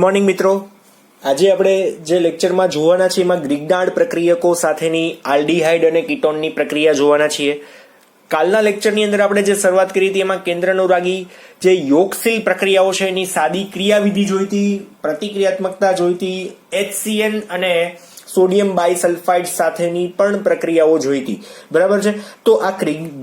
Morning મિત્રો, આજે આપણે જે લેક્ચરમાં જોવાના છીએ એમાં ગ્રિગ્નાર્ડ પ્રક્રિયકો સાથેની આલ્ડીહાઇડ અને કીટોનની પ્રક્રિયા જોવાના છીએ. કાલના લેક્ચરની અંદર આપણે જે શરૂઆત કરી હતી એમાં કેન્દ્રાનુરાગી જે યોગશીલ પ્રક્રિયાઓ છે એની સાદી ક્રિયાવિધિ જોઈતી, પ્રતિક્રિયાત્મકતા જોઈતી, HCN અને સોડિયમ બાયસલ્ફાઇડ સાથેની પણ પ્રક્રિયાઓ જોઈતી. બરાબર છે. તો આ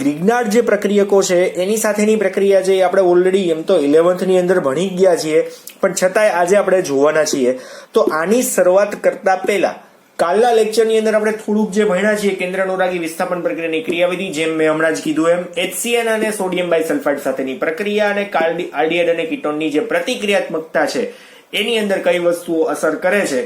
ગ્રિગ્નાર્ડ જે પ્રક્રિયકો છે એની સાથેની પ્રક્રિયા જે આપણે ઓલરેડી એમ તો 11th ની અંદર ભણી ગયા છીએ, પણ છતાંય આજે આપણે જોવાના છીએ. તો આની શરૂઆત કરતા પહેલા કાલના લેક્ચરની અંદર આપણે થોડુંક જે ભણ્યા છીએ કેન્દ્રાનુરાગી વિસ્થાપન પ્રક્રિયાની ક્રિયાવિધિ, જેમ મેં હમણાં જ કીધું એમ HCN અને સોડિયમ બાયસલ્ફાઇડ સાથેની પ્રક્રિયા અને આલ્ડીહાઇડ અને કીટોનની જે પ્રતિક્રિયાત્મકતા છે એની અંદર કઈ વસ્તુઓ અસર કરે છે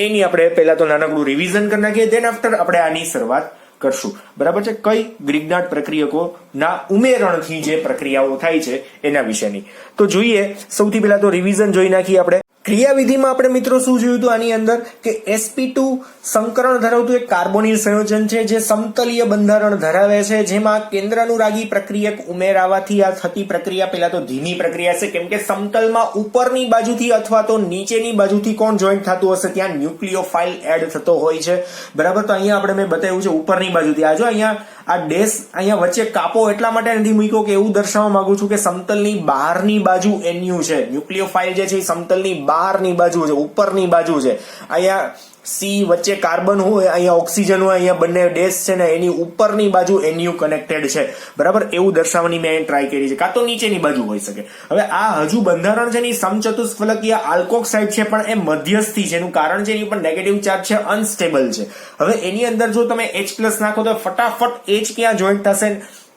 એની આપણે પહેલા તો નાનકડું રિવિઝન કરી નાખીએ, ધેન આફ્ટર આપણે આની શરૂઆત કરશું. બરાબર છે. કઈ ગ્રિગ્નાર્ડ પ્રક્રિયકો ના ઉમેરણથી જે પ્રક્રિયાઓ થાય છે એના વિશેની તો જોઈએ. સૌથી પહેલા તો રિવિઝન જોઈ નાખીએ આપણે. ક્રિયાવિધિમાં આપણે મિત્રો શું જોયું હતું આની અંદર કે sp2 સંકરણ ધરાવતું એક કાર્બોનિલ સંયોજન છે જે સમતલીય બંધારણ ધરાવે છે, જેમાં કેન્દ્રાનુરાગી પ્રક્રિયક ઉમેરાવાથી આ થતી પ્રક્રિયા પહેલા તો ધીમી પ્રક્રિયા છે, કેમ કે સમતલમાં ઉપરની બાજુથી અથવા તો નીચેની બાજુથી કોણ જોઈન્ટ થતું હશે ત્યાં ન્યુક્લિયોફાઇલ એડ થતો હોય છે. બરાબર. તો અહીંયા આપણે મેં બતાવ્યું છે ઉપરની બાજુથી. આ જો અહીંયા આ ડેશ અહીંયા વચ્ચે કાપો એટલા માટે નથી મૂક્યો કે એવું દર્શાવવા માંગુ છું કે સમતલની બહારની બાજુ NU છે, ન્યુક્લિયોફાઇલ જે છે એ સમતલની બહારની બાજુ છે, ઉપરની બાજુ છે. અહીંયા C વચ્ચે કાર્બન હોય, અહીંયા ઓક્સિજન હોય, અહીંયા બંને ડેશ છે ને એની ઉપરની બાજુ NU કનેક્ટેડ છે. બરાબર. એવું દર્શાવવાની મેં ટ્રાય કરી છે, કાં તો નીચેની બાજુ હોઈ શકે. હવે આ હજુ બંધારણ છે ને સમચતુષ્ફલકીય આલ્કોક્સાઇડ છે, પણ એ મધ્યસ્થી છે. એનું કારણ છે એની ઉપર નેગેટિવ ચાર્જ છે, અનસ્ટેબલ છે. હવે એની અંદર જો તમે H+ નાખો તો ફટાફટ H ક્યાં જોઈન્ટ થશે?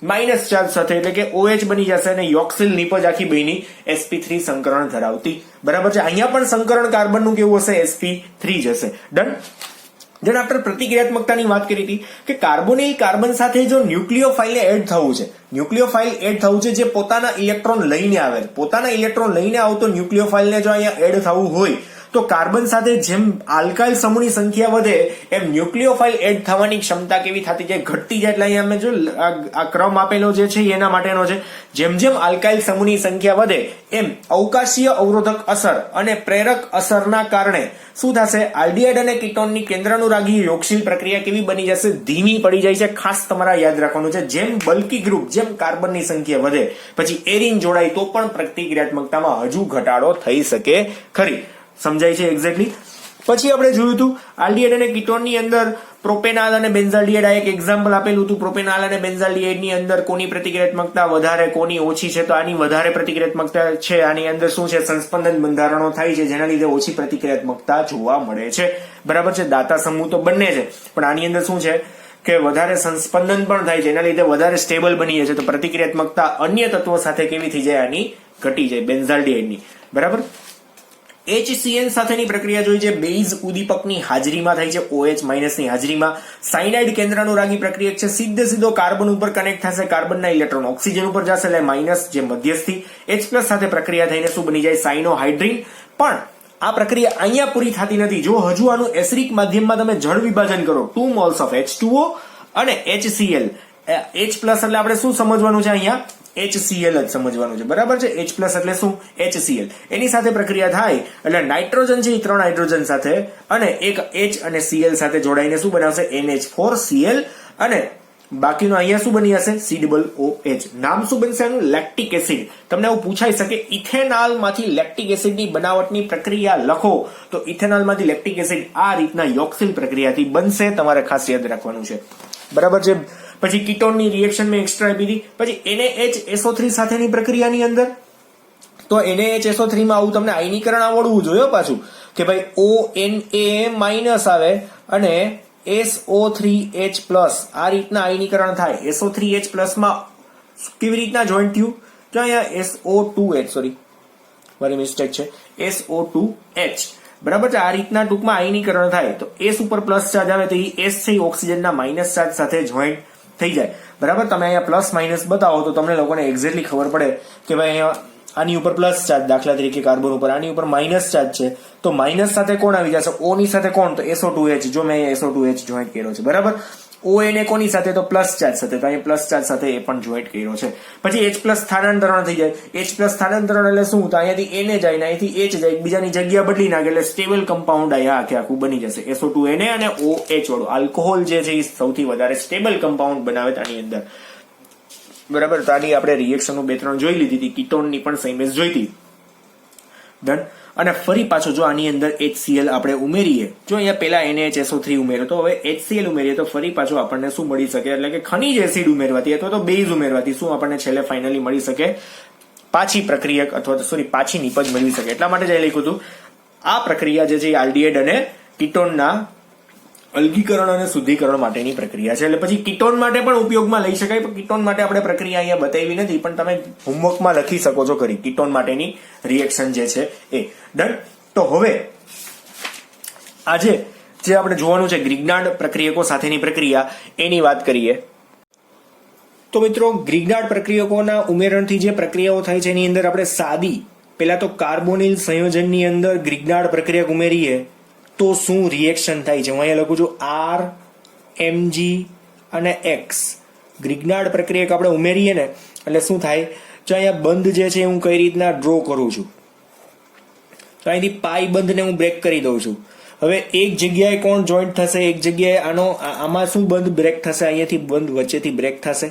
માઇનસ ચાર્જ સાથે, એટલે કે OH બની જશે અને યોક્સિલ નિપજ આખી બની sp3 સંકરણ ધરાવતી. બરાબર છે. અહીંયા પણ સંકરણ કાર્બનનું કેવું હશે? sp3 જશે. ડન. જેને આપણે પ્રતિક્રિયાત્મકતાની વાત કરી હતી કે કાર્બોનિલ કાર્બન સાથે જો ન્યુક્લિયોફાઇલને એડ થવું છે, ન્યુક્લિયોફાઇલ એડ થવું છે જે પોતાના ઇલેક્ટ્રોન લઈને આવે, પોતાના ઇલેક્ટ્રોન લઈને આવતો ન્યુક્લિયોફાઇલને જો અહીંયા એડ થવું હોય તો કાર્બન સાથે જેમ આલ્કાઇલ સમૂહની સંખ્યા વધે એમ ન્યુક્લિયોફાઇલ એડ થવાની ક્ષમતા કેવી થતી જાય? ઘટતી જાય. એટલે અહીંયા અમે જો આ ક્રમ આપેલો જે છે એના માટેનો છે. જેમ જેમ આલ્કાઇલ સમૂહની સંખ્યા વધે એમ અવકાશીય અવરોધક અસર અને પ્રેરક અસરના કારણે શું થશે? આલ્ડીહાઇડ અને કીટોનની કેન્દ્રાનુરાગી યોગશીલ પ્રક્રિયા કેવી બની જશે? ધીમી પડી જાય છે. ખાસ તમારા યાદ રાખવાનું છે, જેમ બલ્કી ગ્રુપ, જેમ કાર્બનની સંખ્યા વધે પછી એરિન જોડાય તો પણ પ્રતિક્રિયાત્મકતામાં હજુ ઘટાડો થઈ શકે ખરી. સમજાય છે એક્ઝેક્ટલી. પછી આપણે જોયું હતું આલ્ડીહાઇડ અને કીટોનની અંદર પ્રોપેનાલ અને બેન્ઝાલ્ડીહાઇડ. આ એક એક્ઝામ્પલ આપેલું હતું. પ્રોપેનાલ અને બેન્ઝાલ્ડીહાઇડ ની અંદર કોની પ્રતિક્રિયાત્મકતા વધારે, કોની ઓછી છે? તો આની વધારે પ્રતિક્રિયાત્મકતા છે. આની અંદર શું છે? સંસ્પંદન બંધારણો થાય છે જેના લીધે ઓછી પ્રતિક્રિયાત્મકતા જોવા મળે છે. બરાબર છે. દાતા સમૂહ તો બંને છે, પણ આની અંદર શું છે કે વધારે સંસ્પંદન પણ થાય છે, એના લીધે વધારે સ્ટેબલ બની જાય છે. તો પ્રતિક્રિયાત્મકતા અન્ય તત્વો સાથે કેવી થઈ જાય? આની ઘટી જાય, બેન્ઝાલ્ડીહાઇડની. બરાબર. HCN સાથેની પ્રક્રિયા જોઈ છે, બેઝ ઉદીપકની હાજરીમાં થાય છે, OH- ની હાજરીમાં. સાયનાઇડ કેન્દ્રાનુરાગી પ્રક્રિયક છે, સીધો કાર્બન ઉપર કનેક્ટ થશે, કાર્બનના ઇલેક્ટ્રોન ઓક્સિજન ઉપર જશે એટલે માઇનસ જે મધ્યસ્થી H+ સાથે પ્રક્રિયા થઈને શું બની જાય? સાયનોહાઇડ્રીન. પણ આ પ્રક્રિયા અહીંયા પૂરી થતી નથી. જો હજુ આનું એસિડિક માધ્યમમાં તમે જળ વિભાજન કરો, 2 મોલ્સ ઓફ H2O અને HCl. H+ એટલે આપણે શું સમજવાનું છે અહીંયા? HCl જ સમજવાનું છે. બરાબર છે. H+ એટલે શું? HCl. એની સાથે પ્રક્રિયા થાય એટલે નાઇટ્રોજન છે એ 3 હાઇડ્રોજન સાથે અને એક H અને Cl સાથે જોડાઈને શું બનાવશે? NH4Cl. અને બાકીનો અહીંયા શું બની હશે? COOH. નામ શું બનશે આનું? Lactic acid. તમને આવું પૂછાઈ શકે, ઇથેનોલ માંથી લેક્ટિક એસિડની બનાવટની પ્રક્રિયા લખો તો ઇથેનોલ માંથી લેક્ટિક એસિડ આ રીતના યોક્સિલ પ્રક્રિયાથી બનશે. તમારે ખાસ યાદ રાખવાનું છે. બરાબર છે. પછી કીટોનની રિએક્શન મેં એક્સ્ટ્રા આપી હતી. પછી NaHSO3 સાથેની પ્રક્રિયાની અંદર તો NaHSO3 માં આવું તમને આયનીકરણ આવડવું જોઈએ પાછું કે ભાઈ ONA- આવે અને SO3H+. આ રીતના આયનીકરણ થાય. SO3H+ માં કેવી રીતના જોઈન્ટ થયું? જો અહીંયા SO2H, સોરી મારી મિસ્ટેક છે, SO2H. બરાબર છે. આ રીતના ટૂંકમાં આયનીકરણ થાય તો S ઉપર પ્લસ ચાર્જ આવે તો એ S છે ઓક્સિજનના માઇનસ ચાર્જ સાથે જોઈન્ટ થઈ જાય. બરાબર. તમે અહીંયા પ્લસ માઇનસ બતાવો તો તમને લોકોને એક્ઝેક્ટલી ખબર પડે કે ભાઈ અહીંયા આની ઉપર પ્લસ ચાર્જ, દાખલા તરીકે કાર્બન ઉપર આની ઉપર માઇનસ ચાર્જ છે તો માઇનસ સાથે કોણ આવી જશે? O ની સાથે કોણ? તો SO2H. જો મેં અહીંયા SO2H જોઈન્ટ કર્યો છે. બરાબર. ON એ કોની સાથે તો પ્લસ ચાર્જ સાથે, તો અહીંયા પ્લસ ચાર્જ સાથે એ પણ જોઈન્ટ કર્યો છે. પછી H પ્લસ સ્થાનાંતરણ થઈ જાય. H પ્લસ સ્થાનાંતરણ એટલે શું? તો અહીંયાથી Na જાય ને અહીંથી H જાય, બીજાની જગ્યા બદલી નાખે એટલે સ્ટેબલ કમ્પાઉન્ડ અહીંયા આખું બની જશે. SO2Na અને OH વાળું આલ્કોહોલ જે છે એ સૌથી વધારે સ્ટેબલ કમ્પાઉન્ડ બનાવે આની અંદર. બરાબર. તો આની આપણે રિએક્શનો 2-3 જોઈ લીધી હતી, કીટોનની પણ સેમ જ જોઈ હતી. ડન. અને ફરી પાછો જો આની અંદર HCl આપણે ઉમેરીએ, જો અહીંયા પેલા NaHSO3 ઉમેર્યો તો હવે HCl ઉમેરીએ તો ફરી પાછો આપણને શું મળી શકે? એટલે કે ખનિજ એસિડ ઉમેરવાથી અથવા તો બેઝ ઉમેરવાથી શું આપણને છેલ્લે ફાઇનલી મળી શકે? પાછી પ્રક્રિયક અથવા તો સોરી પાછી નિપજ મળવી શકે. એટલા માટે જ લખ્યું હતું આ પ્રક્રિયા જે છે આલ્ડીહાઇડ અને કીટોનના અલગીકરણ અને શુદ્ધિકરણ માટેની પ્રક્રિયા છે. એટલે પછી કીટોન માટે પણ ઉપયોગમાં લઈ શકાય, પણ કીટોન માટે આપણે પ્રક્રિયા અહીંયા બતાવી નથી, પણ તમે હોમવર્કમાં લખી શકો છો ખરી કીટોન માટેની રિએક્શન જે છે એ. ડન. તો હવે આજે જે આપણે જોવાનું છે ગ્રિગ્નાર્ડ પ્રક્રિયકો સાથેની પ્રક્રિયા, એની વાત કરીએ. તો મિત્રો, ગ્રિગ્નાર્ડ પ્રક્રિયકોના ઉમેરણથી જે પ્રક્રિયાઓ થાય છે એની અંદર આપણે સાદી પેલા તો કાર્બોનિલ સંયોજનની અંદર ગ્રિગ્નાર્ડ પ્રક્રિયક ઉમેરીએ તો શું રિએક્શન થાય છે? હું અહીંયા લખું છું R, Mg અને X. ગ્રિગ્નાર્ડ પ્રક્રિયક આપણે ઉમેરીએ ને એટલે શું થાય? જો અહીંયા બંધ જે છે હું કઈ રીતના ડ્રો કરું છું, તો અહીંથી પાઈ બંધને હું બ્રેક કરી દઉં છું. હવે એક જગ્યાએ કોણ જોઈન્ટ થશે? એક જગ્યાએ આમાં શું બંધ બ્રેક થશે? અહીંયાથી બંધ વચ્ચેથી બ્રેક થશે.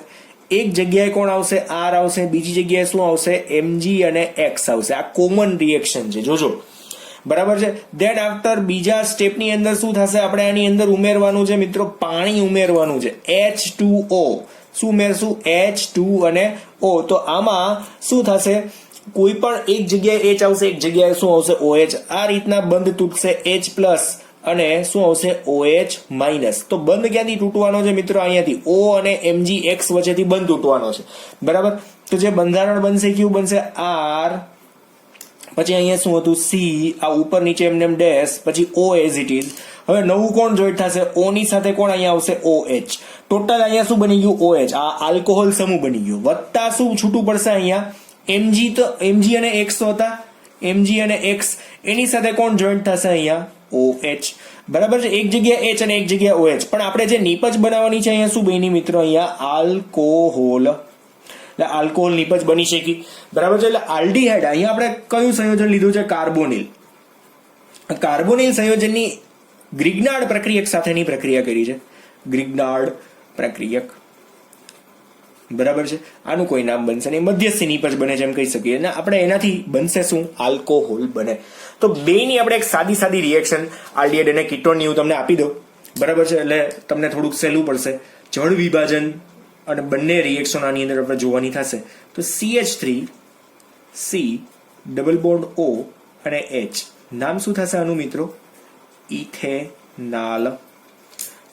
એક જગ્યાએ કોણ આવશે? R આવશે. બીજી જગ્યાએ શું આવશે? Mg અને X આવશે. આ કોમન રિએક્શન છે, જોજો. બરાબર છે. ધેન આફ્ટર બીજા સ્ટેપની અંદર શું થશે? આપણે આની અંદર ઉમેરવાનું છે મિત્રો, પાણી ઉમેરવાનું છે. H2O. શું ઉમેરશું? H2 અને O. તો આમાં શું થશે? કોઈ પણ એક જગ્યાએ H આવશે, એક જગ્યાએ શું આવશે? OH. આ રીતના બંધ તૂટશે H પ્લસ અને શું આવશે? OH minus. તો બંધ ક્યાંથી તૂટવાનો છે મિત્રો? અહીંયાથી O અને MgX વચ્ચેથી બંધ તૂટવાનો છે. બરાબર. તો જે બંધારણ બનશે કયું બનશે? R, પછી અહીંયા શું હતું? C, આ ઉપર નીચે એમને ડેશ, પછી O એઝ ઇટ ઇઝ. હવે નવું કોણ જોઈન્ટ થશે? O ની સાથે કોણ અહીંયા આવશે? OH. ટોટલ અહીંયા શું બની ગયું? OH. આ આલ્કોહોલ સમૂહ બની ગયો. વત્તા શું છૂટું પડશે અહીંયા? Mg. તો Mg અને X તો હતા, Mg અને X. એની સાથે કોણ જોઈન્ટ થશે અહીંયા? OH. બરાબર છે. એક જગ્યાએ H અને એક જગ્યાએ OH. પણ આપણે જે નિપજ બનાવવાની છે અહીંયા શું બની મિત્રો? અહીંયા આલ્કોહોલ. એટલે આલ્કોહોલ નિપજ બની શકી. બરાબર છે. એટલે આલ્ડીહાઇડ અહીંયા આપણે કયું સંયોજન લીધું છે? કાર્બોનિલ. કાર્બોનિલ સંયોજનની ગ્રિગ્નાર્ડ પ્રક્રિયક સાથેની પ્રક્રિયા કરી છે. ગ્રિગ્નાર્ડ પ્રક્રિયક. બરાબર છે. આનું કોઈ નામ બનશે નહીં, મધ્યસ્થી નિપજ બને છે એમ કહી શકીએ. અને આપણે એનાથી બનશે શું? આલ્કોહોલ બને. તો બેની આપણે એક સાદી સાદી રિએક્શન આલ્ડીહાઇડ અને કીટોનની હું તમને આપી દઉં. બરાબર છે. એટલે તમને થોડુંક સહેલું પડશે. જળ વિભાજન અને બંને રિએક્શન આની અંદર આપણે જોવાની થશે. તો CH3, C, double bond O અને H. નામ શું થશે આનું મિત્રો? ઇથેનાલ.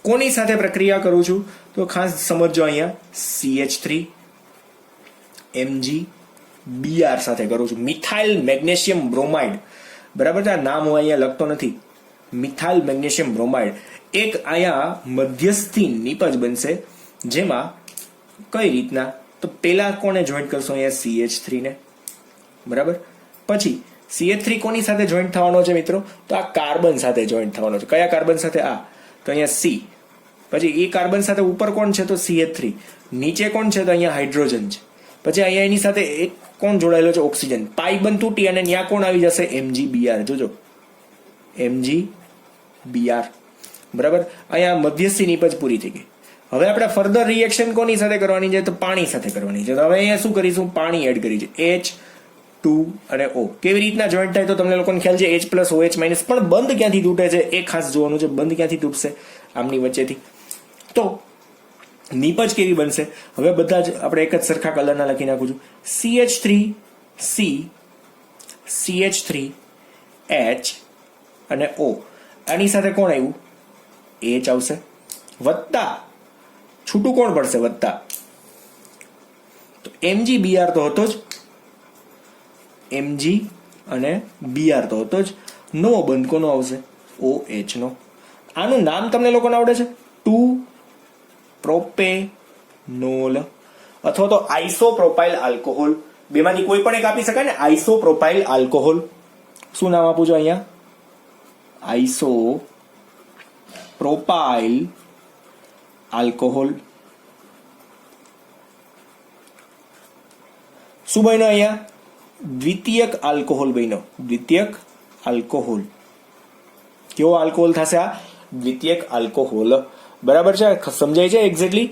કોની સાથે પ્રક્રિયા કરું છું? તો ખાસ સમજો અહીંયા CH3, Mg, Br સાથે કરું છું. Methyl magnesium bromide. બરાબર છે. આ નામ હું અહીંયા લખતો નથી. Methyl magnesium bromide. એક અહીંયા મધ્યસ્થી નિપજ બનશે, જેમાં કઈ રીતના? તો પેલા કોને જોઈન્ટ કરશો? અહીંયા CH3 ને. બરાબર. પછી CH3 કોની સાથે જોઈન્ટ થવાનો છે મિત્રો? તો આ કાર્બન સાથે જોઈન્ટ થવાનો છે. કયા કાર્બન સાથે? આ. તો અહીંયા C. પછી એ કાર્બન સાથે ઉપર કોણ છે? તો CH3. નીચે કોણ છે? તો અહીંયા હાઇડ્રોજન છે. પછી અહીંયા એની સાથે એક કોણ જોડાયેલો છે? ઓક્સિજન. પાઈ બંધ તૂટી અને ત્યાં કોણ આવી જશે? MgBr. જોજો, MgBr. બરાબર. અહીંયા મધ્યસ્થી નિપજ પૂરી થઈ ગઈ. હવે આપણે ફર્ધર રિએક્શન કોની સાથે કરવાની છે? તો પાણી સાથે કરવાની છે. તો હવે અહીંયા શું કરીશું? પાણી એડ કરી છે. H2 અને O. કેવી રીતના જોઈન્ટ થાય? તો તમને લોકોને ખ્યાલ છે H પ્લસ OH માઇનસ. પણ બંધ ક્યાંથી તૂટે છે એ ખાસ જોવાનું છે. બંધ ક્યાંથી તૂટશે? આમની વચ્ચેથી. તો નિપજ કેવી બનશે? હવે બધા જ આપણે એક જ સરખા કલરના લખી નાખું છું. CH3C, CH3H અને O. આની સાથે કોણ આવ્યું? H આવશે. વત્તા છૂટું કોણ પડશે? વત્તા. તો MgBr તો હતો જ. Mg અને Br તો હતો જ. નવો બંધ કોનો આવશે? OH નો. આનું નામ તમને લોકોને આવડે છે? 2-પ્રોપેનોલ અથવા તો આઇસોપ્રોપાઇલ આલ્કોહોલ. બેમાંથી કોઈ પણ એક આપી શકાય ને. આઇસોપ્રોપાઇલ આલ્કોહોલ. શું નામ આપું છું અહીંયા? આઇસોપ્રોપાઇલ આલ્કોહોલ. શું બન્યો અહીંયા? દ્વિતીયક આલ્કોહોલ બન્યો. દ્વિતીયક આલ્કોહોલ. કેવો આલ્કોહોલ થશે આ? દ્વિતીયક આલ્કોહોલ. બરાબર છે, સમજાય છે એક્ઝેક્ટલી?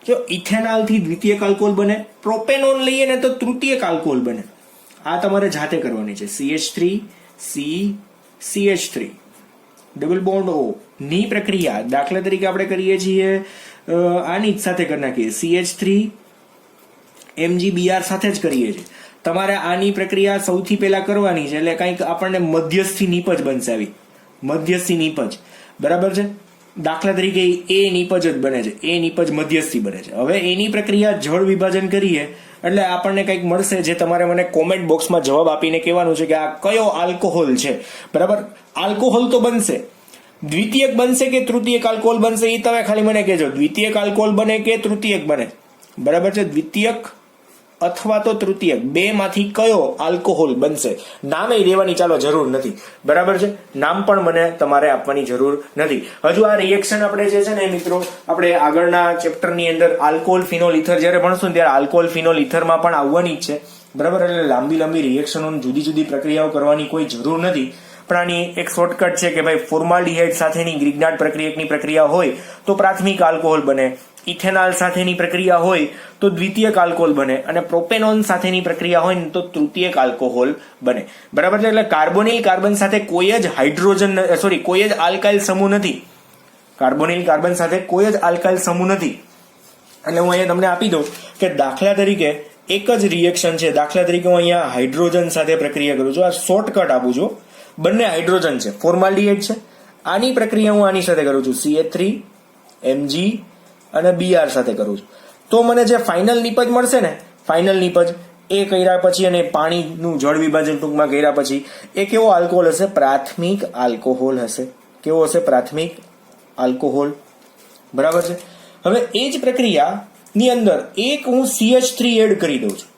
જો ઇથેનોલ થી દ્વિતીયક આલ્કોહોલ બને, પ્રોપેનોન લઈએ ને તો તૃતીયક આલ્કોહોલ બને. આ તમારે જાતે કરવાની છે. CH3 CH3 double bond O ની પ્રક્રિયા દાખલા તરીકે આપણે કરીએ છીએ આની જ સાથે કરી નાખીએ, CH3 MgBr સાથે જ કરીએ છીએ. તમારે આની પ્રક્રિયા સૌથી પહેલા કરવાની છે, એટલે કંઈક આપણને મધ્યસ્થી નીપજ બનશે. આવી મધ્યસ્થી નીપજ, બરાબર છે. દાખલા તરીકે એ નીપજ જ બને છે, એ નીપજ મધ્યસ્થી બને છે. હવે એની પ્રક્રિયા જળ વિભાજન કરીએ એટલે આપણને કંઈક મળશે, જે તમારે મને કોમેન્ટ બોક્સમાં જવાબ આપીને કહેવાનું છે કે આ કયો આલ્કોહોલ છે. બરાબર, આલ્કોહોલ તો બનશે, દ્વિતીયક બનશે કે તૃતીયક આલ્કોહોલ બનશે એ તમે ખાલી મને કહેજો. દ્વિતીયક આલ્કોહોલ બને કે તૃતીયક બને, બરાબર છે. દ્વિતીયક અથવા તો તૃતીયક બે માંથી કયો આલ્કોહોલ બનશે? નામે દેવાની ચાલો જરૂર નથી, બરાબર છે. નામ પણ મને તમારે આપવાની જરૂર નથી. હજુ આ રિએક્શન આપણે જે છે ને મિત્રો, આપણે આગળના ચેપ્ટરની અંદર આલ્કોહોલ ફિનોલ ઇથર જ્યારે ભણશું ત્યારે આલ્કોહોલ ફિનોલ ઇથરમાં પણ આવવાની જ છે, બરાબર. એટલે લાંબી રિએક્શનો જુદી જુદી પ્રક્રિયાઓ કરવાની કોઈ જરૂર નથી. પણ આની એક શોર્ટકટ છે કે ભાઈ ફોર્માલ્ડિહાઇડ સાથેની ગ્રિગ્નાર્ડ પ્રક્રિયકની પ્રક્રિયા હોય તો પ્રાથમિક આલ્કોહોલ બને, ઇથેનોલ સાથેની પ્રક્રિયા હોય તો દ્વિતીયક આલ્કોહોલ બને, અને પ્રોપેનોન સાથેની પ્રક્રિયા હોય ને તો તૃતીયક આલ્કોહોલ બને, બરાબર છે. એટલે કાર્બોનિલ કાર્બન સાથે કોઈ જ કોઈ જ આલ્કાઇલ સમૂહ નથી. કાર્બોનિલ કાર્બન સાથે કોઈ જ આલ્કાઇલ સમૂહ નથી. એટલે હું અહીંયા તમને આપી દઉં કે દાખલા તરીકે એક જ રિએક્શન છે. દાખલા તરીકે હું અહીંયા હાઇડ્રોજન સાથે પ્રક્રિયા કરું છું. આ શોર્ટકટ આપું છું. બંને હાઇડ્રોજન છે, ફોર્માલ્ડિહાઇડ છે. આની પ્રક્રિયા હું આની સાથે કરું છું, CH3 Mg અને Br સાથે કરું છું. તો મને જે ફાઇનલ નિપજ મળશે ને, ફાઇનલ નિપજ એ કર્યા પછી અને પાણીનું જળ વિભાજન ટૂંકમાં કર્યા પછી એ કેવો આલ્કોહોલ હશે? પ્રાથમિક આલ્કોહોલ હશે. કેવો હશે? પ્રાથમિક આલ્કોહોલ, બરાબર છે. હવે એ જ પ્રક્રિયાની અંદર એક હું CH3 એડ કરી દઉં છું.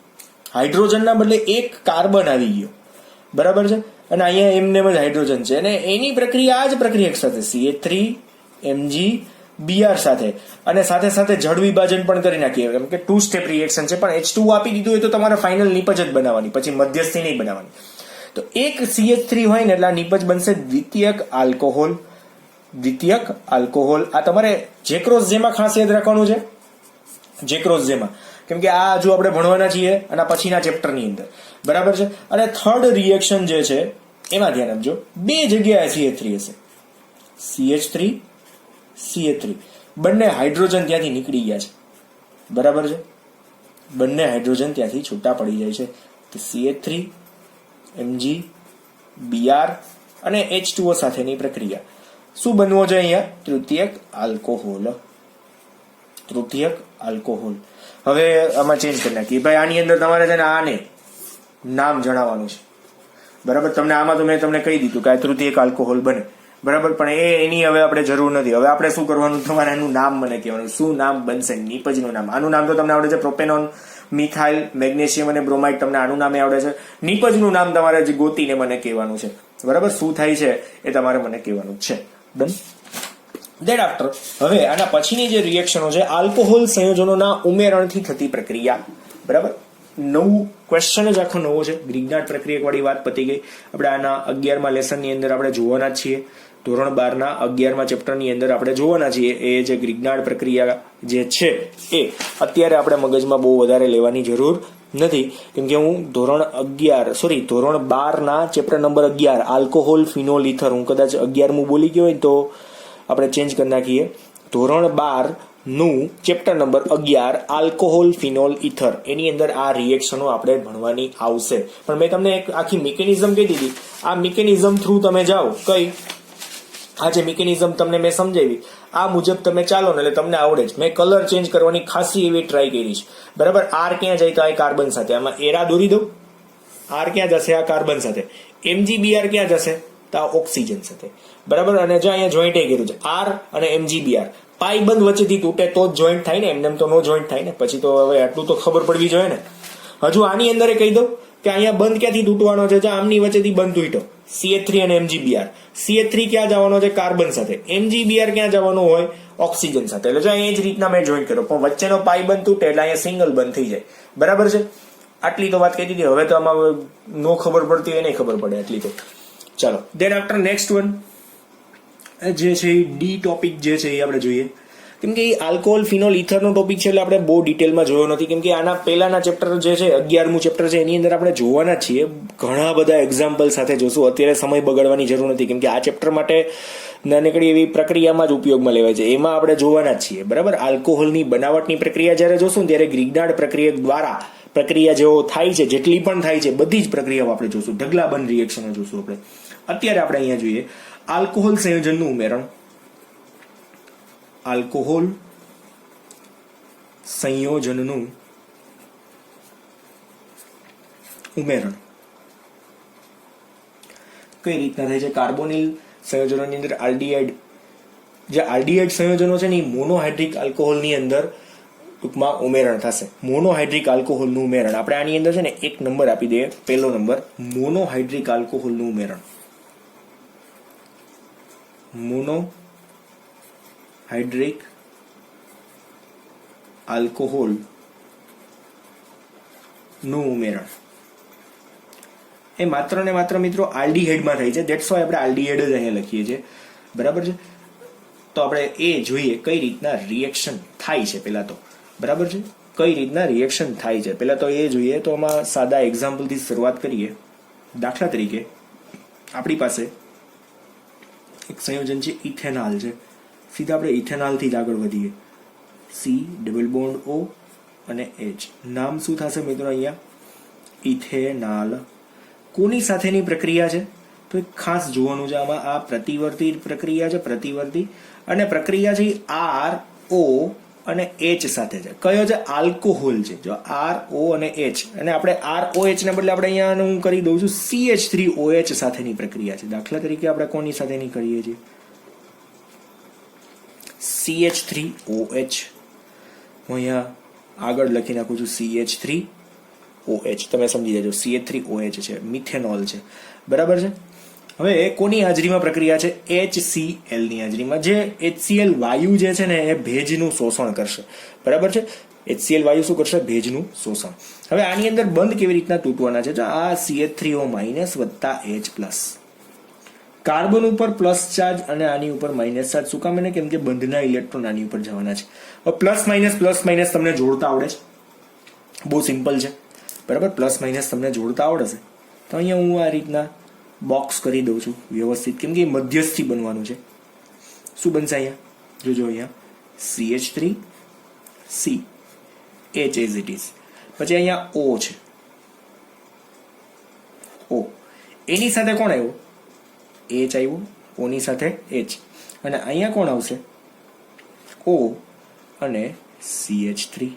હાઇડ્રોજનના બદલે એક કાર્બન આવી ગયો, બરાબર છે. અને અહીંયા એમને જ હાઇડ્રોજન છે અને એની પ્રક્રિયા આ જ પ્રક્રિયા સાથે CH3 Mg Br સાથે, અને સાથે સાથે જળ વિભાજન પણ કરી નાખીએ, કેમ કે 2 સ્ટેપ રિએક્શન છે. પણ H2 આપી દીધું હોય તો તમારે ફાઇનલ નિપજ જ બનાવવાની, પછી મધ્યસ્થી નહીં બનાવવાની. તો એક CH3 હોય ને એટલે આ નિપજ બનશે દ્વિતીયક આલ્કોહોલ. દ્વિતીયક આલ્કોહોલ. આ તમારે જેક્રોસ જેમાં ખાસ યાદ રાખવાનું છે, જેક્રોસ જેમાં, કેમ કે આ જો આપણે ભણવાના છીએ અને પછીના ચેપ્ટરની અંદર, બરાબર છે. અને થર્ડ રિએક્શન જે છે એમાં ધ્યાન આપજો, બે જગ્યાએ CH3 હશે. CH3 બંને હાઇડ્રોજન ત્યાંથી નીકળી ગયા છે, બરાબર છે. બંને હાઇડ્રોજન ત્યાંથી છૂટા પડી જાય છે. તો CH3 Mg Br અને H2O સાથેની પ્રક્રિયા શું બનવો જોઈએ અહીંયા? તૃતીયક આલ્કોહોલ. તૃતીયક આલ્કોહોલ. હવે આમાં ચેન્જ કરી નાખીએ. ભાઈ આની અંદર તમારે છે ને આને નામ જણાવવાનું છે, બરાબર. તમને આમાં તો મેં તમને કહી દીધું કે આ તૃતીયક આલ્કોહોલ બને, બરાબર. પણ એની હવે આપણે જરૂર નથી. હવે આપણે શું કરવાનું? તમારે એનું નામ મને કહેવાનું. શું નામ બનશે? નિપજનું નામ. આનું નામ તો તમને આવડે છે, પ્રોપેનોન, મિથાઇલ, મેગ્નેશિયમ અને બ્રોમાઇડ. તમને આનું નામે આવડે છે. નિપજનું નામ તમારે જે ગોતીને મને કહેવાનું છે, બરાબર. શું થાય છે એ તમારે મને કહેવાનું છે. ડન. ધેટ આફ્ટર હવે આના પછીની જે રિએક્શનો છે, આલ્કોહોલ સંયોજનોના ઉમેરણથી થતી પ્રક્રિયા, બરાબર. નવું ક્વેશ્ચન જ આખો નવો છે. ગ્રિગ્નાર્ડ પ્રક્રિયક વાળી વાત પતી ગઈ. આપણે આના 11મા લેસનની અંદર આપણે જોવાના જ છીએ. ધોરણ 12ના 11મા ચેપ્ટરની અંદર આપણે જોવાના છીએ. એ જે ગ્રિગ્નાર્ડ પ્રક્રિયા જે છે એ અત્યારે આપણે મગજમાં બહુ વધારે લેવાની જરૂર નથી, કેમ કે હું ધોરણ 12ના chapter number 11 alcohol phenol ether, હું કદાચ 11મું બોલી ગયો હોય તો આપણે ચેન્જ કરી નાખીએ. ધોરણ 12નું chapter number 11 alcohol phenol ether, એની અંદર આ રિએક્શનો આપણે ભણવાની આવશે. પણ મેં તમને એક આખી મિકેનિઝમ કહી દીધી. આ મિકેનિઝમ થ્રુ તમે જાઓ. કઈ આ જે મિકેનિઝમ તમને મેં સમજાવી આ મુજબ તમે ચાલો ને એટલે તમને આવડે જ. મેં કલર ચેન્જ કરવાની ખાસી એવી ટ્રાય કરી છે, બરાબર. આર ક્યાં જાય તો આ કાર્બન સાથે, આમાં એરા દોરી દઉં. આર ક્યાં જશે? આ કાર્બન સાથે. MgBr ક્યાં જશે? તો આ ઓક્સિજન સાથે, બરાબર. અને જો અહીંયા જોઈન્ટ એ કર્યું છે, આર અને MgBr. પાઈ બંધ વચ્ચેથી તૂટે તો જ જોઈન્ટ થાય ને, એમને તો નો જોઈન્ટ થાય ને. પછી તો હવે આટલું તો ખબર પડવી જોઈએ ને. હજુ આની અંદર કહી દઉં કે અહીંયા બંધ ક્યાંથી તૂટવાનો છે? આમની વચ્ચેથી બંધ તૂટ્યો, CH3 અને MgBr. CH3 ક્યાં જવાનો છે? કાર્બન સાથે. MgBr ક્યાં જવાનો હોય? ઓક્સિજન સાથે. એટલે જો અહીં જ રીતના મેં જોઈન્ટ કર્યો, પણ વચ્ચેનો પાઈ બંધ તૂટે એટલે અહીંયા સિંગલ બંધ થઈ જાય. બરાબર છે? આટલી તો વાત કહી દીધી. હવે તો આમાં નો ખબર પડતી હોય, નહીં ખબર પડે આટલી તો. ચાલો, દેન આફ્ટર નેક્સ્ટ વન જે છે ડી ટોપિક જે છે એ આપણે જોઈએ. કેમ કે આલ્કોહોલ, ફિનોલ, ઇથરનો ટોપિક છે એટલે આપણે બહુ ડિટેલમાં જોયો નથી. કેમ કે આના પહેલાના ચેપ્ટર જે છે 11મું ચેપ્ટર છે એની અંદર આપણે જોવાના છીએ. ઘણા બધા એક્ઝામ્પલ સાથે જોશું. અત્યારે સમય બગાડવાની જરૂર નથી, કેમ કે આ ચેપ્ટર માટે નાનકડી એવી પ્રક્રિયામાં જ ઉપયોગમાં લેવાય છે. એમાં આપણે જોવાના જ છીએ. બરાબર? આલ્કોહોલની બનાવટની પ્રક્રિયા જ્યારે જોશું ત્યારે ગ્રિગ્નાર્ડ પ્રક્રિયા દ્વારા પ્રક્રિયા જેવો થાય છે, જેટલી પણ થાય છે બધી જ પ્રક્રિયાઓ આપણે જોશું. ઢગલાબંધ રિએક્શનો જોશું આપણે. અત્યારે આપણે અહીંયા જોઈએ આલ્કોહોલ સંયોજનનું ઉમેરણ. આલ્કોહોલ સંયોજનનું ઉમેરણ કઈ રીતના થાય છે? કાર્બોનિલ સંયોજનોની અંદર આલ્ડીહાઇડ, જે આલ્ડીહાઇડ સંયોજનો છે ને એ મોનોહાઇડ્રિક આલ્કોહોલની અંદર ટૂંકમાં ઉમેરણ થશે. મોનોહાઇડ્રિક આલ્કોહોલનું ઉમેરણ આપણે આની અંદર છે ને એક નંબર આપી દઈએ. પહેલો નંબર મોનોહાઇડ્રિક આલ્કોહોલનું ઉમેરણ. મોનોહાઇડ્રિક આલ્કોહોલ નું ઉમેરણ એ માત્ર ને માત્ર મિત્રો આલ્ડીહાઇડમાં થાય છે. ધેટ્સ વાય આપણે આલ્ડીહાઇડ જ અહીંયા લખીએ છીએ. બરાબર છે? તો આપણે એ જોઈએ કઈ રીતના રિએક્શન થાય છે. પેલા તો બરાબર છે, કઈ રીતના રિએક્શન થાય છે પેલા તો એ જોઈએ. તો આમાં સાદા એક્ઝામ્પલથી શરૂઆત કરીએ. દાખલા તરીકે આપણી પાસે એક સંયોજન છે ઇથેનોલ છે. સીધા આપણે ઇથેનોલથી જ આગળ વધીએ. C ડબલ બોન્ડ O અને H. નામ શું થશે મિત્રો અહીંયા? ઇથેનોલ. કોની સાથેની પ્રક્રિયા છે? તો એક ખાસ જોવાનું છે આમાં. આ પ્રતિવર્તી પ્રક્રિયા છે, પ્રતિવર્તી. અને પ્રક્રિયા છે RO અને H સાથે છે. કયો છે? આલ્કોહોલ છે. જો RO અને H, અને આપણે ROH ને બદલે આપણે અહીંયા હું કરી દઉં છું CH3OH સાથેની પ્રક્રિયા છે. દાખલા તરીકે આપણે કોની સાથેની કરીએ છીએ? CH3OH. હું અહીંયા આગળ લખી નાખું છું CH3OH. તમે સમજી જજો. CH3OH છે, મિથેનોલ છે. બરાબર છે? હવે કોની હાજરીમાં પ્રક્રિયા છે? HCl ની હાજરીમાં. જે HCl વાયુ જે છે ને એ ભેજનું શોષણ કરશે. બરાબર છે? HCl વાયુ શું કરશે? ભેજનું શોષણ. હવે આની અંદર બંધ કેવી રીતના તૂટવાના છે? તો આ CH3O- વત્તા H+. કાર્બન ઉપર પ્લસ ચાર્જ અને આની ઉપર માઇનસ ચાર્જ. શું કામ? કેમ કે બંધના ઇલેક્ટ્રોન આની ઉપર જવાના છે. હવે પ્લસ માઇનસ તમને જોડતા આવડે છે? બહુ સિમ્પલ છે. બરાબર? પ્લસ માઇનસ તમને જોડતા આવડે છે તો અહીંયા હું આ રીતના બોક્સ કરી દઉં છું વ્યવસ્થિત. કેમ કે મધ્યસ્થી બનવાનું છે. શું બનશે અહીંયા? જોજો અહીંયા CH3C H as it is. પછી અહીંયા O છે. O એની સાથે કોણ આવ્યું? H આવ્યું. O ની સાથે H. અને અહીંયા કોણ આવશે? O અને CH3.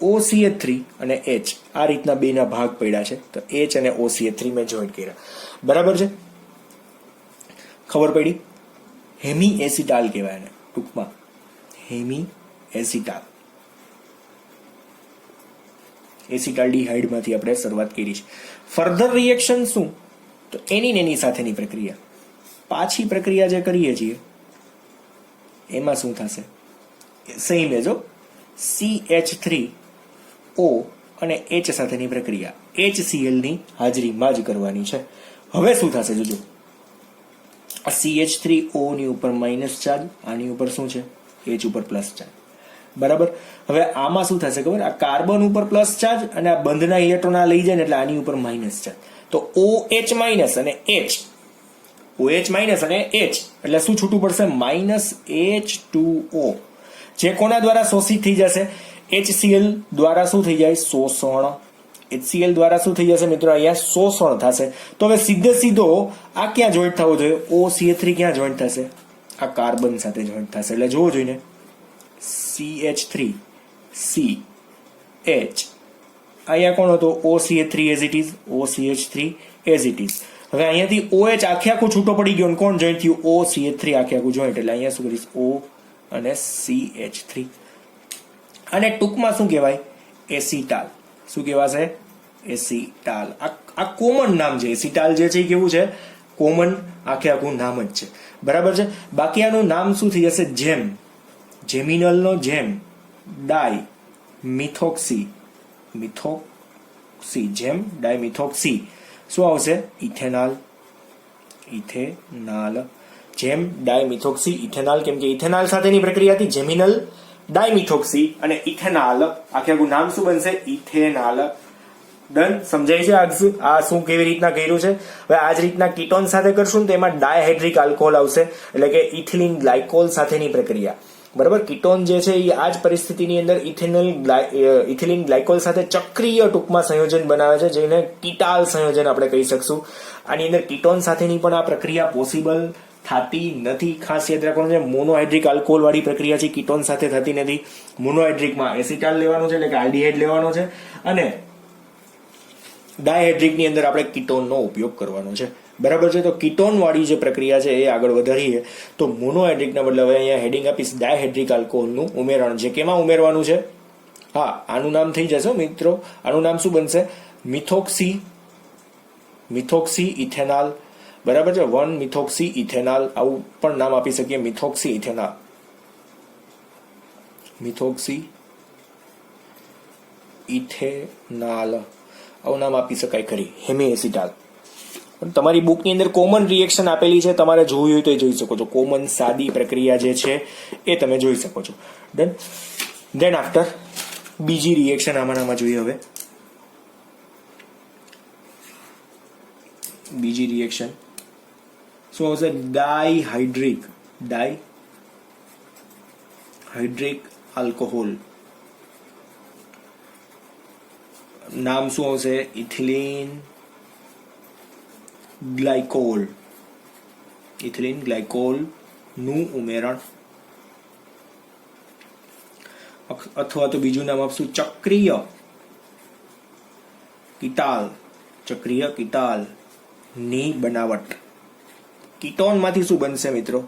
OCH3 અને H. આ રીતના બેના ભાગ પડ્યા છે. તો H અને OCH3 મેં જોઈન્ટ કર્યા. બરાબર છે? ખબર પડી? હેમી એસિટાલ કહેવાય એને ટૂંકમાં. Hemi acetal. એસિટાલ્ડીહાઇડ માંથી આપણે શરૂઆત કરી છે. ફર્ધર રિએક્શન શું? તો એની સાથેની પ્રક્રિયા. પાછી પ્રક્રિયા જે કરીએ છીએ એમાં શું થશે? સેમ એજો CH3O અને H સાથેની પ્રક્રિયા HCl ની હાજરીમાં જ કરવાની છે. હવે શું થશે? જોજો, આ CH3O ની ઉપર માઇનસ ચાર્જ, આની ઉપર શું છે? H ઉપર પ્લસ ચાર્જ. બરાબર? હવે આમાં શું થશે ખબર? આ કાર્બન ઉપર પ્લસ ચાર્જ અને આ બંધના ઇલેક્ટ્રોન આ લઈ જાય ને એટલે આની ઉપર માઇનસ ચાર્જ. તો OH માઇનસ અને H, OH માઇનસ અને H એટલે શું છૂટું પડશે? -H2O. જે કોના દ્વારા શોષિત થઈ જશે? HCl દ્વારા શું થઈ જાય? શોષણ. HCl દ્વારા શું થઈ જશે મિત્રો? અહીંયા શોષણ થશે. તો હવે સીધે સીધો આ ક્યાં જોઈન્ટ થવો જોઈએ? OCH3 ક્યાં જોઈન્ટ થશે? આ કાર્બન સાથે જોઈન્ટ થશે. એટલે જોવો જોઈએ CH3CH. અહીંયા કોણ હતો? OCH3 as it is. OCH3 as it is. હવે અહીંયાથી OH આખે આખું છૂટો પડી ગયો. કોણ જોઈન્ટ થયું? OCH3 આખે આખું જોઈન્ટ. એટલે અહીંયા શું કરીશ? O અને CH3. અને ટૂંકમાં શું કહેવાય? એસિટાલ. શું કહેવાશે? એસિટાલ. આ કોમન નામ છે. એસિટાલ જે છે એ કેવું છે? કોમન આખું નામ જ છે. બરાબર છે. બાકી આનું નામ શું થઈ જશે? જેમ. જેમિનલ નો જેમ. ડાય મિથોક્સી. જેમ ડાય મિથોક્સી. શું આવશે? ઇથેનોલ. જેમ ડાય મિથોક્સી ઇથેનોલ. કેમ કે ઇથેનોલ સાથેની પ્રક્રિયા હતી જેમિનલ ડાયમિથોક્સી અને ઇથેનોલ. આખું નામ શું બનશે? ઇથેનોલ. ડન. સમજાય છે આ શું કેવી રીતના કર્યું છે? હવે આ જ રીતના કીટોન સાથે કરશું ને તો એમાં ડાયહાઇડ્રિક આલ્કોહોલ આવશે, એટલે કે ઇથિલિન ગ્લાયકોલ સાથેની પ્રક્રિયા. બરાબર. કીટોન જે છે એ આ જ પરિસ્થિતિની અંદર ઇથિલિન ગ્લાયકોલ સાથે ચક્રીય ટૂંકમાં સંયોજન બનાવે છે, જેને કીટાલ સંયોજન આપણે કહી શકશું. આની અંદર કીટોન સાથેની પણ આ પ્રક્રિયા પોસિબલ થતી નથી. ખાસ યાદ રાખવાનું છે, મોનોહાઇડ્રિક આલ્કોહોલ વાળી પ્રક્રિયા છે, કીટોન સાથે થતી નથી. મોનોહાઇડ્રિકમાં એસિટાલ લેવાનું છે, એટલે કે આલ્ડીહાઇડ લેવાનો છે, અને ડાયહાઇડ્રિકની અંદર આપણે કીટોનનો ઉપયોગ કરવાનો છે. બરાબર છે. તો કીટોન વાળી જે પ્રક્રિયા છે એ આગળ વધારીએ તો મોનોહાઇડ્રિકના બદલે હવે અહીંયા હેડિંગ આપીશ ડાયહાઇડ્રિક આલ્કોહોલનું ઉમેરણ છે. કેમાં ઉમેરવાનું છે? હા, આનું નામ થઈ જશે મિત્રો. આનું નામ શું બનશે? Methoxy ethanol. બરાબર છે. 1 મિથોક્સી ઇથેનોલ આવું પણ નામ આપી શકીએ. Methoxy ethanol. આવું નામ આપી શકાય ખરી. Hemi acetal. તમારી બુકની અંદર કોમન રિએક્શન આપેલી છે, તમારે જોવી હોય તો એ જોઈ શકો છો. કોમન સાદી પ્રક્રિયા જે છે એ તમે જોઈ શકો છો. ડન. ધેન આફ્ટર બીજી રિએક્શન આમાં જોઈએ. હવે બીજી રિએક્શન શું આવશે? ડાયહાઇડ્રિક આલ્કોહોલ. નામ શું આવશે? Ethylene glycol. નું ઉમેરણ, અથવા તો બીજું નામ આપશું ચક્રીય કીટાલ ની બનાવટ. કીટોન માંથી શું બનશે મિત્રો?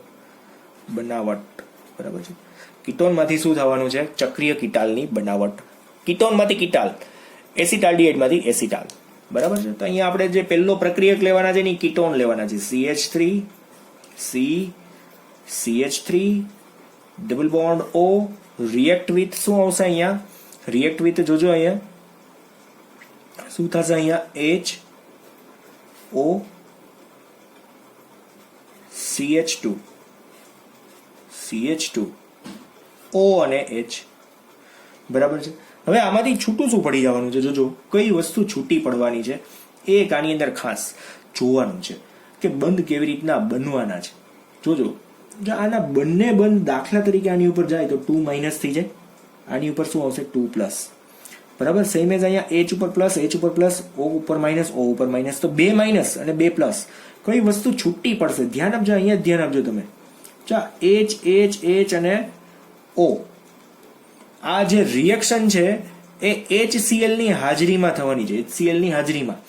બનાવટ. બરાબર છે. કીટોન માંથી શું થવાનું છે? ચક્રીય કીટાલની બનાવટ. કીટોન માંથી કીટાલ, એસિટાલ્ડીહાઇડ માંથી એસિટાલ. બરાબર છે. તો અહીંયા આપણે જે પહેલો પ્રક્રિયક લેવાના છે ને કીટોન લેવાના છે. CH3 double bond O react with શું આવશે અહીંયા? રિએક્ટ વિથ જોજો અહીંયા શું થશે? અહીંયા HO CH2 O અને H. બરાબર છે. હવે આમાંથી છૂટું શું પડી જવાનું છે? જોજો કઈ વસ્તુ છૂટી પડવાની છે એક આની અંદર ખાસ જોવાનું છે કે બંધ કેવી રીતના બનવાના છે. જોજો જો આના બંને બંધ દાખલા તરીકે આની ઉપર જાય તો 2 માઇનસ થઈ જાય, આની ઉપર શું આવશે? 2 પ્લસ. બરાબર. સેમ એજ અહીંયા H ઉપર પ્લસ, O ઉપર માઇનસ, તો 2 માઇનસ અને 2 પ્લસ. કઈ વસ્તુ છૂટી પડશે? ધ્યાન આપજો, અહીંયા ધ્યાન આપજો તમે. H અને O. આ જે રિએક્શન છે એ HCl ની હાજરીમાં થવાની છે. HCl ની હાજરીમાં.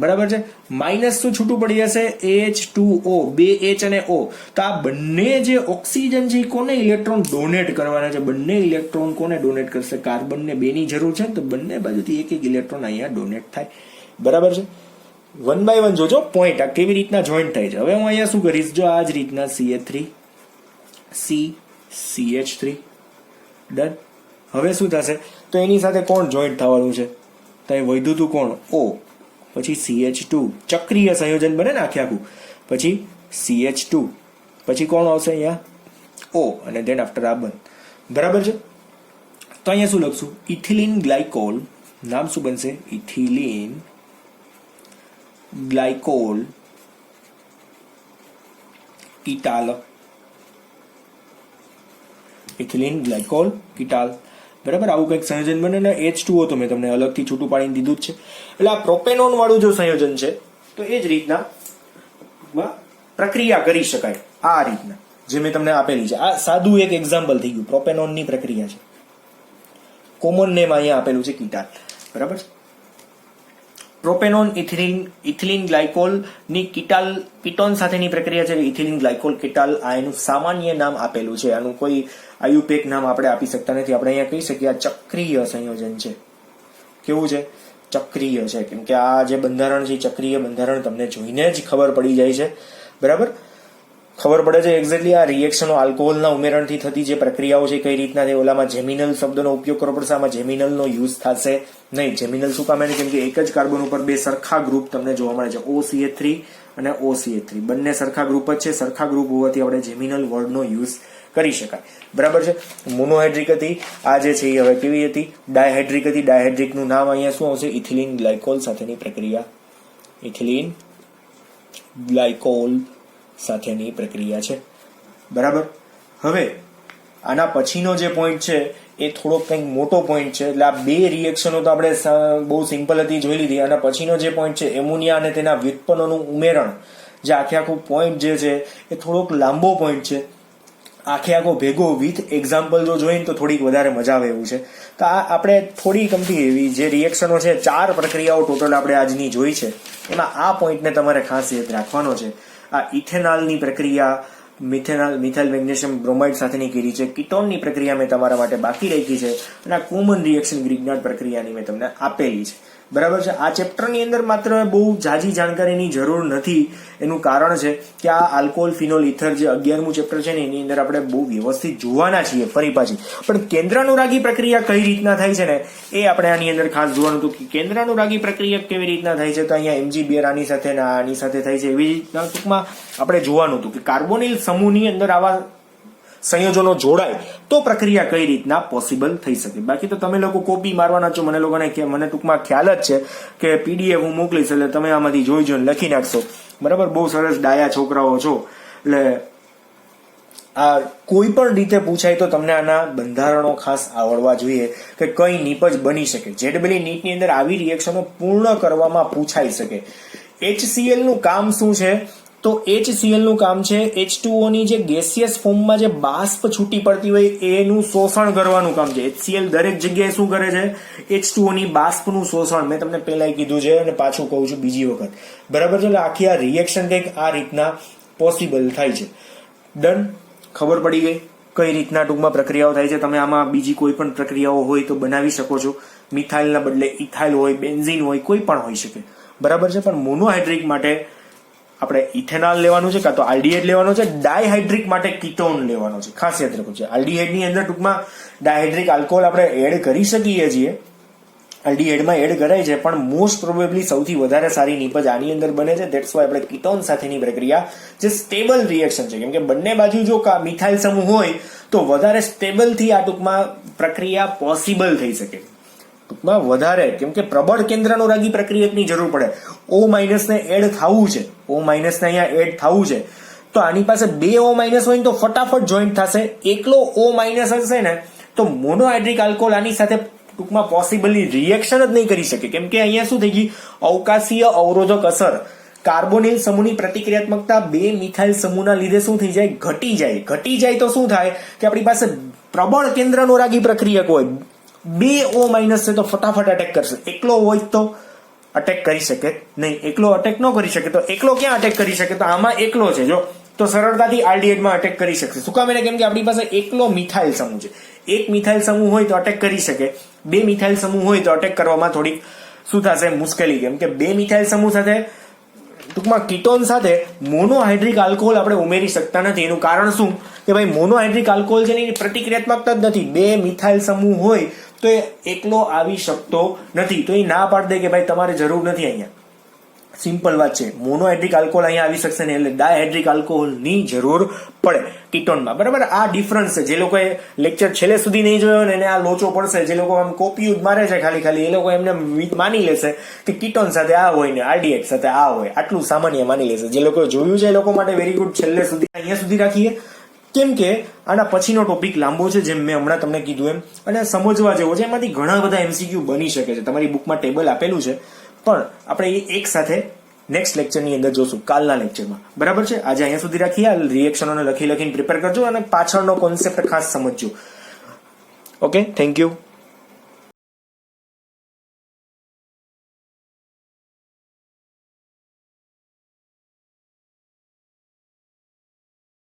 બરાબર છે. માઇનસ શું છૂટું પડી જશે? H2O. 2 H અને O. તો આ બંને જે ઓક્સિજન છે એ કોને ઇલેક્ટ્રોન ડોનેટ કરવાના છે? બંને ઇલેક્ટ્રોન કોને ડોનેટ કરશે? કાર્બનને 2 ની જરૂર છે તો બંને બાજુથી એક ઇલેક્ટ્રોન અહીંયા ડોનેટ થાય. બરાબર છે. 1 બાય 1 જોજો પોઈન્ટ આ કેવી રીતના જોઈન્ટ થાય છે. હવે હું અહીંયા શું કરીશ? જો આ જ રીતના CH3 ડન. હવે શું થશે? તો એની સાથે કોણ જોઈન્ટ થવાનું છે? તો અહીં વધ્યું હતું કોણ? O. પછી CH2 ચક્રીય સંયોજન બને ને આખું. પછી CH2 પછી કોણ આવશે? અહીંયા O અને ધેન આફ્ટર આ બંધ. બરાબર છે. તો અહીંયા શું લખશું? Ethylene glycol. નામ શું બનશે? Ethylene glycol ketal. બરાબર. આવું કંઈક સંયોજન બને ને H2O તો મેં તમને અલગથી છૂટું પાડીને દીધું જ છે. એટલે આ પ્રોપેનોન વાળું જો સંયોજન છે તો એ જ રીતના પ્રક્રિયા કરી શકાય. આ રીતના જે મેં તમને આપેલી છે. આ સાદું એક એક્ઝામ્પલ થઈ ગયું. પ્રોપેનોનની પ્રક્રિયા છે. કોમન નેમ અહીંયા આપેલું છે કીટાલ. બરાબર. પ્રોપેનોન ઇથિલિન ગ્લાયકોલ ની કીટોન સાથેની પ્રક્રિયા છે. ઇથિલિન ગ્લાયકોલ કીટાલ આ એનું સામાન્ય નામ આપેલું છે. આનું કોઈ આયુપેક નામ આપણે આપી શકતા નથી. આપણે અહીંયા કહી શકીએ આ ચક્રીય સંયોજન છે. કેવું છે? ચક્રીય છે, કેમ કે આ જે બંધારણ છે ચક્રીય બંધારણ તમને જોઈને જ ખબર પડી જાય છે. બરાબર, ખબર પડે છે એક્ઝેક્ટલી આ રિએક્શનો આલ્કોહોલના ઉમેરણથી થતી જે પ્રક્રિયાઓ છે કઈ રીતના છે. ઓલામાં જેમિનલ શબ્દનો ઉપયોગ કરવો પડશે, આમાં જેમિનલનો યુઝ થશે નહીં. જેમિનલ શું કામ? કેમ કે એક જ કાર્બન ઉપર બે સરખા ગ્રુપ તમને જોવા મળે છે, OCH3 અને OCH3 બંને સરખા ગ્રુપ જ છે. સરખા ગ્રુપ હોવાથી આપણે જેમિનલ વર્ડનો યુઝ કરી શકાય. બરાબર છે. મોનોહાઇડ્રિક હતી, આ જે છે એ હવે કેવી હતી? ડાયહાઇડ્રિક હતી. ડાયહાઇડ્રિકનું નામ અહીંયા શું આવશે? ઇથિલિન ગ્લાયકોલ સાથેની પ્રક્રિયા. ઇથિલિન ગ્લાયકોલ સાથેની પ્રક્રિયા છે. બરાબર. હવે આના પછીનો જે પોઈન્ટ છે એ થોડો કંઈક મોટો પોઈન્ટ છે. એટલે આ બે રિએક્શનો તો આપણે બહુ સિમ્પલ હતી, જોઈ લીધી. આના પછીનો જે પોઈન્ટ છે એમોનિયા અને તેના વ્યુત્પન્નોનું ઉમેરણ, જે આખો પોઈન્ટ જે છે એ થોડોક લાંબો પોઈન્ટ છે. આખો ભેગો વિથ એક્ઝામ્પલ જો જોઈને તો થોડીક વધારે મજા આવે એવું છે. તો આ આપણે થોડી ગમતી એવી જે રિએક્શનો છે, 4 પ્રક્રિયાઓ ટોટલ આપણે આજની જોઈ છે, એમાં આ પોઈન્ટને તમારે ખાસ યાદ રાખવાનો છે. આ ઇથેનોલની પ્રક્રિયા મિથાઇલ મેગ્નેશિયમ બ્રોમાઇડ સાથેની કરી છે. કીટોનની પ્રક્રિયા મેં તમારા માટે બાકી રાખી છે, અને આ કોમન રિએક્શન ગ્રિગ્નાર્ડ પ્રક્રિયાની મેં તમને આપેલી છે. બરાબર છે. આ ચેપ્ટરની અંદર માત્ર બહુ જાજી જાણકારીની જરૂર નથી. એનું કારણ છે કે આ આલ્કોહોલ ફિનોલ ઇથર જે 11મું ચેપ્ટર છે ને એની અંદર આપણે બહુ વ્યવસ્થિત જોવાના છીએ ફરી પાછી. પણ કેન્દ્રાનુરાગી પ્રક્રિયા કઈ રીતના થાય છે ને એ આપણે આની અંદર ખાસ જોવાનું હતું કે કેન્દ્રાનુરાગી પ્રક્રિયા કેવી રીતના થાય છે. તો અહીંયા MgBr આની સાથે ને આની સાથે થાય છે, એવી રીતના ટૂંકમાં આપણે જોવાનું હતું કે કાર્બોનિલ સમૂહની અંદર આવા સંયોજનો જોડાય તો પ્રક્રિયા કઈ રીતના પોસિબલ થઈ શકે. બાકી તો તમે લોકો કોપી મારવાના છો, મને ટૂંકમાં ખ્યાલ જ છે કે PDF હું મોકલીશ એટલે તમે આમાંથી જોઈને લખી નાખશો. બરાબર, બહુ સરસ ડાયા છોકરાઓ છો. એટલે આ કોઈ પણ રીતે પૂછાય તો તમને આના બંધારણો ખાસ આવડવા જોઈએ કે કઈ નીપજ બની શકે. જેડબલી નીટની અંદર આવી રિએક્શનો પૂર્ણ કરવામાં પૂછાઈ શકે. HCl નું કામ શું છે? તો HCl નું કામ છે H2O ની જે ગેસિયસ ફોર્મમાં જે બાષ્પ છૂટી પડતી હોય એનું શોષણ કરવાનું કામ છે. HCl દરેક જગ્યાએ શું કરે છે? H2O ની બાષ્પનું શોષણ. મેં તમને પહેલા કીધું છે અને પાછું કહું છું બીજી વખત. બરાબર છે. એટલે આખી આ રિએક્શન કંઈક આ રીતના પોસિબલ થાય છે. ડન, ખબર પડી ગઈ કઈ રીતના ટૂંકમાં પ્રક્રિયાઓ થાય છે. તમે આમાં બીજી કોઈ પણ પ્રક્રિયાઓ હોય તો બનાવી શકો છો. મિથાઇલના બદલે ઇથાઇલ હોય, બેન્ઝીન હોય, કોઈ પણ હોઈ શકે. બરાબર છે. પણ મોનોહાઇડ્રિક માટે આપણે ઇથેનોલ લેવાનું છે, કાં તો આલ્ડીહાઇડ લેવાનો છે. ડાયહાઇડ્રિક માટે કીટોન લેવાનો છે. ખાસ યાદ રાખવું છે. આલ્ડીહાઇડની અંદર ટૂંકમાં ડાયહાઇડ્રિક આલ્કોહોલ આપણે એડ કરી શકીએ છીએ, આલ્ડીહાઇડમાં એડ કરાય છે, પણ મોસ્ટ પ્રોબેબલી સૌથી વધારે સારી નીપજ આની અંદર બને છે. ધેટ્સ વાય આપણે કીટોન સાથેની પ્રક્રિયા જે સ્ટેબલ રિએક્શન છે, કેમ કે બંને બાજુ જો મિથાઇલ સમૂહ હોય તો વધારે સ્ટેબલથી આ ટૂંકમાં પ્રક્રિયા પોસિબલ થઈ શકે. ટૂંકમાં વધારે, કેમ કે પ્રબળ કેન્દ્રાનુરાગી પ્રક્રિયકની જરૂર પડે. O- ને એડ થવું છે, O- ને અહીંયા એડ થવું છે, તો આની પાસે 2 O- હોય તો ફટાફટ જોઈન્ટ થશે. એકલો O- હશે ને તો મોનોહાઇડ્રિક આલ્કોહોલ આની સાથે ટૂંકમાં પોસિબલી રિએક્શન જ નહીં કરી શકે. કેમ કે અહીંયા શું થઈ ગઈ? અવકાશીય અવરોધક અસર. કાર્બોનિલ સમૂહની પ્રતિક્રિયાત્મકતા 2 મિથાઇલ સમૂહના લીધે શું થઈ જાય? ઘટી જાય. ઘટી જાય તો શું થાય કે આપણી પાસે પ્રબળ કેન્દ્રાનુરાગી પ્રક્રિયક હોય, 2 O- છે તો ફટાફટ અટેક કરશે. એકલો હોય તો અટેક કરી શકે નહીં. એકલો અટેક ન કરી શકે તો એકલો ક્યાં અટેક કરી શકે? તો આમાં એકલો છે જો, તો સરળતાથી આલ્ડીહાઇડમાં અટેક કરી શકશે. શું કામ? કેમ કે આપણી પાસે એકલો મિથાઇલ સમૂહ છે. એક મિથાઇલ સમૂહ હોય તો અટેક કરી શકે, 2 મિથાઇલ સમૂહ હોય તો અટેક કરવામાં થોડીક શું થશે? મુશ્કેલી. કેમ કે 2 મિથાઇલ સમૂહ સાથે ટૂંકમાં કીટોન સાથે મોનોહાઇડ્રિક આલ્કોહોલ આપણે ઉમેરી શકતા નથી. એનું કારણ શું કે ભાઈ મોનોહાઇડ્રિક આલ્કોહોલ છે એની પ્રતિક્રિયાત્મકતા જ નથી. 2 મિથાઇલ સમૂહ હોય તો એ એકલો આવી શકતો નથી. તો એ ના પાડી દે કે ભાઈ તમારે જરૂર નથી. અહીંયા સિમ્પલ વાત છે. મોનોહાઇડ્રિક આલ્કોહોલ અહીંયા આવી શકશે ને, એટલે ડાયહાઇડ્રિક આલ્કોહોલની જરૂર પડે કીટોનમાં. બરાબર, આ ડિફરન્સ છે. જે લોકોએ લેક્ચર છેલ્લે સુધી નહીં જોયો ને એને આ લોચો પડશે. જે લોકો આમ કોપી મારે છે ખાલી એ લોકો એમને માની લેશે કે કીટોન સાથે આ હોય ને આલ્ડીહાઇડ સાથે આ હોય, આટલું સામાન્ય માની લેશે. જે લોકો જોયું છે એ લોકો માટે વેરી ગુડ. છેલ્લે સુધી અહીંયા સુધી રાખીએ, કેમ કે આના પછીનો ટોપિક લાંબો છે, જેમ મેં હમણાં તમને કીધું એમ, અને સમજવા જેવો છે. એમાંથી ઘણા બધા MCQ બની શકે છે. તમારી બુકમાં ટેબલ આપેલું છે, પણ આપણે એક સાથે નેક્સ્ટ લેક્ચરની અંદર જોશું, કાલના લેક્ચરમાં. બરાબર છે. આજે અહીંયા સુધી રાખીએ. આ રિએક્શનોને લખીને પ્રિપેર કરજો અને પાછળનો કોન્સેપ્ટ ખાસ સમજજો. Okay, thank you.